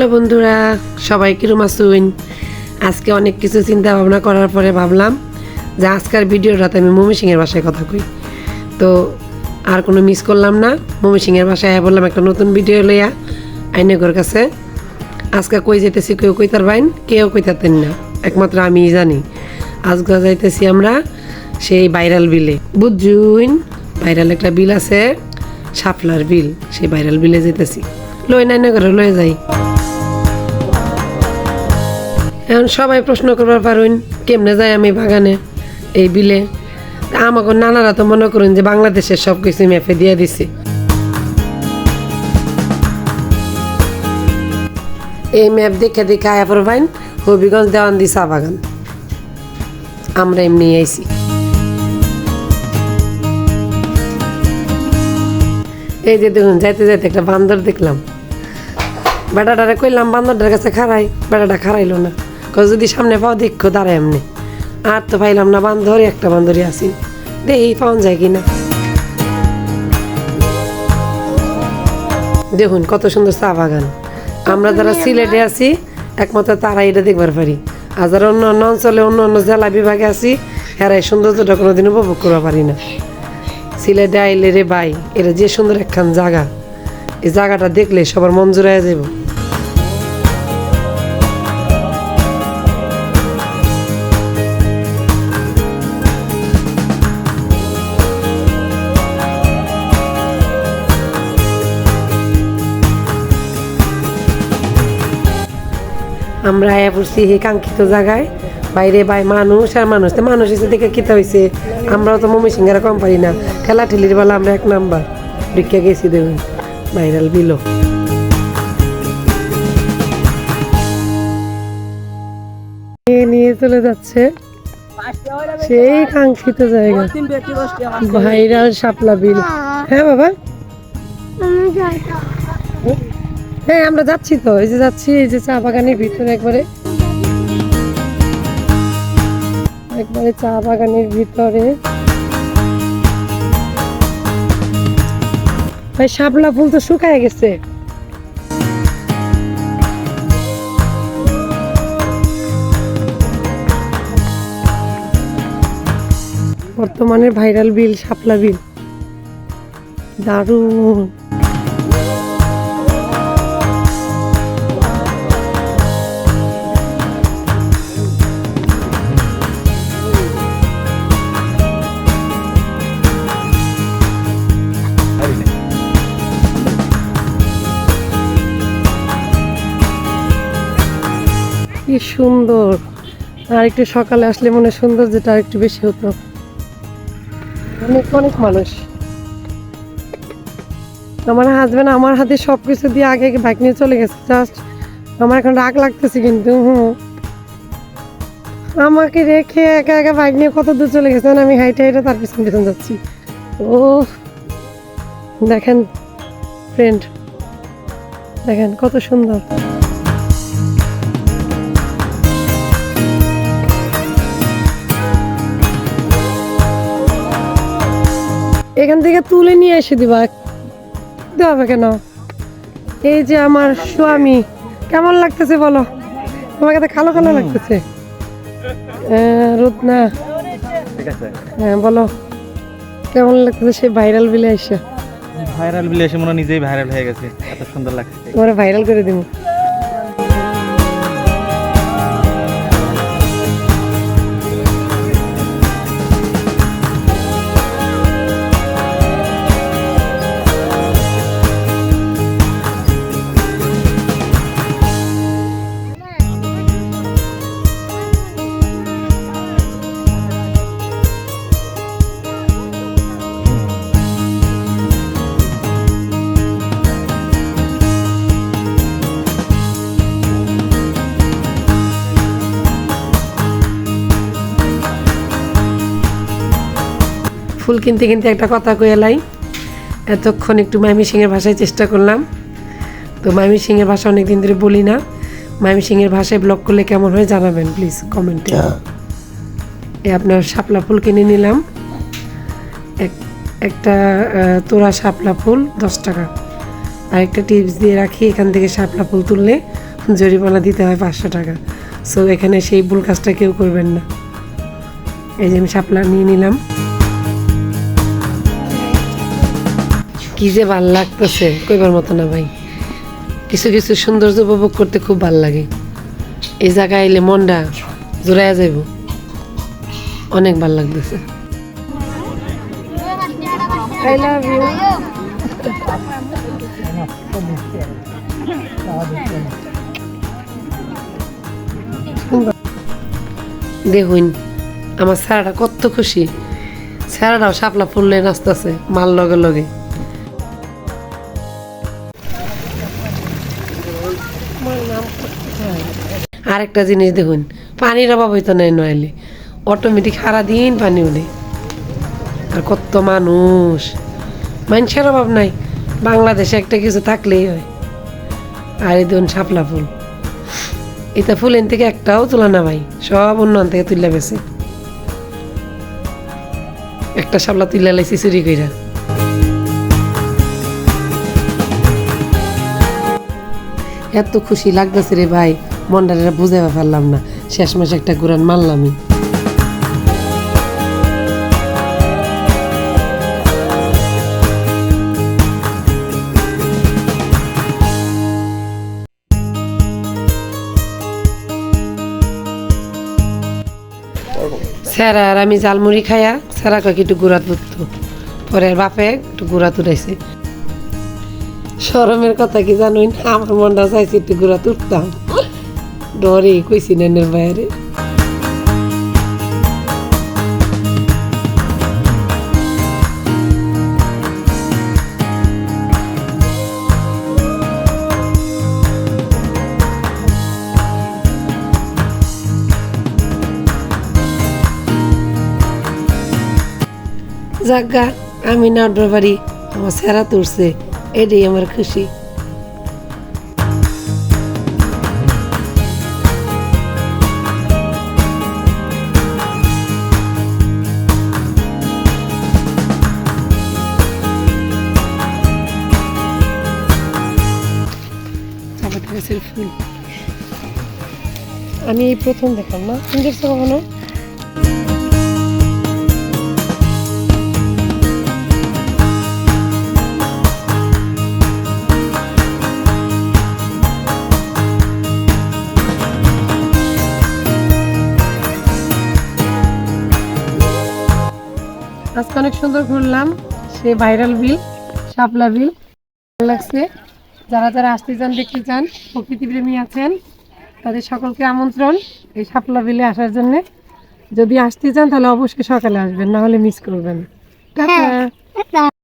Hello বন্ধুরা, সবাই কিরম আছেন? আজকে অনেক কিছু চিন্তা ভাবনা করার পরে ভাবলাম যে আজকের ভিডিওটাতে আমি ময়মনসিংহের বাসায় কথা কই। তো আর কোনো মিস করলাম না, ময়মনসিংহের বাসায় বললাম একটা নতুন ভিডিও লইয়া আইনগর কাছে। আজকে কই যেতেছি কেউ কইতার বাইন, কেউ কইতাতেন না, একমাত্র আমিই জানি। আজকে যাইতেছি আমরা সেই ভাইরাল বিলে, বুঝুন ভাইরাল একটা বিল আছে, শাপলার বিল, সেই ভাইরাল বিলে যেতেছি। লই নাই না করে লয়ে যাই। এখন সবাই প্রশ্ন করবার পারুন কেমনে যাই আমি বাগানে এই বিলে। আমাকে নানারা তো মনে করুন যে বাংলাদেশের সব কিছু ম্যাপে দিয়ে দিছে। এই ম্যাপ দেখে দেখে আয়া পড়বেন হবিগঞ্জ দেওয়ানদি চা বাগান। আমরা এমনি আইছি। এই যে দেখুন যাইতে যাইতে একটা বান্দর দেখলাম। বেটাটারে কইলাম বান্দরটার কাছে খারাই, বেটাটা খারাইলো না, যদি সামনে পাও দেখো দাঁড়ায় এমনি। আর তো পাইলাম না বান্দর, একটা বান্দরই আসি, দেখি পাওয়া যায় কিনা। দেখুন কত সুন্দর চা বাগান। আমরা যারা সিলেটে আছি একমাত্র তারা এটা দেখবার পারি, আর যারা অন্য অন্য অঞ্চলে অন্য অন্য জেলা বিভাগে আছি এরা এই সৌন্দর্যটা কোনোদিন উপভোগ করতে পারি না। সিলেটে আইলে রে ভাই, এটা যে সুন্দর একখান জায়গা, এই জায়গাটা দেখলে সবার মন জুড়াইয়া যাব। আমরা আয়া পড়ছি এই কাঙ্ক্ষিত জায়গায়। বাইরে বাই মানুষ আর মানুষ, তো মানুষ এসে দেখে কিতা হয়েছে। আমরাও তো ময়মনসিংহের কম পারি না, ঠেলা ঠেলির বেলা আমরা এক নাম্বার ঢুকে গেছি। দেখুন ভাইরাল বিলো, নিয়ে চলে যাচ্ছে সেই কাঙ্ক্ষিত জায়গা ভাইরাল শাপলা বিল। হ্যাঁ বাবা, হ্যাঁ আমরা যাচ্ছি তো, এই যে যাচ্ছি, এই যে চা বাগানের ভিতরে একবারে একবারে চা বাগানের ভিতরে। ভাই শাপলা ফুল তো শুকায় গেছে। বর্তমানে ভাইরাল বিল শাপলা বিল, দারুণ। কি সুন্দর, আর একটু সকালে আসলে মনে সুন্দর, যেটা আর একটু বেশি হতো। অনেক অনেক মানুষ। আমার হাজবেন্ড আমার হাতে সবকিছু দিয়ে আগে বাইক নিয়ে চলে গেছে। জাস্ট আমার এখন রাগ লাগতেছে, কিন্তু আমাকে রেখে একা একা বাইক নিয়ে কত দূর চলে গেছে, আমি হাইটে হাইটে তার পিছন পিছন যাচ্ছি। ও দেখেন ফ্রেন্ড, দেখেন কত সুন্দর। এখান থেকে তুলে নিয়ে এসে দিবা, দেওয়া কেন? এই যে আমার স্বামী, কেমন লাগতেছে বলো? তোমার কাছে কালো কালো লাগতেছে, রোদ না? হ্যাঁ বলো কেমন লাগতেছে? সে ভাইরাল বিলে এসে, ভাইরাল বিলে এসে মনে নিজেই ভাইরাল হয়ে গেছে, এত সুন্দর লাগছে। তোমার ভাইরাল করে দিব। ফুল কিনতে কিনতে একটা কথা কইলাই, এতক্ষণ একটু ময়মনসিংহের ভাষায় চেষ্টা করলাম। তো ময়মনসিংহের ভাষা অনেকদিন ধরে বলি না, ময়মনসিংহের ভাষায় ব্লগ করলে কেমন হয় জানাবেন প্লিজ কমেন্টে। আপনার শাপলা ফুল কিনে নিলাম, একটা তোড়া শাপলা ফুল 10 টাকা। আর একটা টিপস দিয়ে রাখি, এখান থেকে শাপলা ফুল তুললে জরিমানা দিতে হয় 500 টাকা। সো এখানে সেই ভুল কাজটা কেউ করবেন না। এই যে আমি শাপলা নিয়ে নিলাম। কি যে ভাল লাগতেছে কইবার মতো না ভাই। কিছু কিছু সৌন্দর্য উপভোগ করতে খুব ভাল লাগে। এই জায়গায় এলে মনটা জোড়ায় যাইব, অনেক ভাল লাগতেছে। I love you. দেখুন আমার স্যারাটা কত খুশি। স্যারাটাও শাপলা ফুললে নাচতেছে মাল লগে লগে। আরেকটা জিনিস দেখুন, পানির অভাব হইতো না নইলে, অটোমেটিক সারাদিন পানি উঠে। আর কত মানুষ, মানুষের অভাব নাই। বাংলাদেশে একটা কিছু থাকলেই হয়। আর এই দেখুন শাপলা ফুল, এটা ফুলের থেকে একটাও তোলা না ভাই, সব অন্য থেকে তুললে বেছে। একটা শাপলা তুলে লাইছি চুরি কইরা। এত খুশি লাগতেছে রে ভাই, মনটা বুঝাইবা পারলাম না। শেষ মাসে একটা ঘুরান মারলামই। স্যারা আর আমি জালমুড়ি খাইয়া স্যারা কাকি একটু গুড়া তুলতো, পরে আর বাপে একটু গুড়া তুলাইছে। শরমের কথা কি জানুন, আমার মনটা চাইছে একটু গুড়া তুলতাম, ডরে কইছি নেনের বাইরে। যাগা আমি না উঠতে পারি, আমার স্যারা তুলছে, এটাই আমার খুশি। ফুল আমি এই প্রথম দেখলাম, না তুমি দেখছো কখনো? আজকে অনেক সুন্দর ঘুরলাম, সে ভাইরাল বিল, শাপলা বিল, ভালো লাগছে। যারা যারা আসতে চান, দেখতে চান, প্রকৃতি প্রেমী আছেন, তাদের সকলকে আমন্ত্রণ এই শাপলা বিলে আসার জন্য। যদি আসতে চান তাহলে অবশ্যই সকালে আসবেন, না হলে মিস করবেন। টাটা।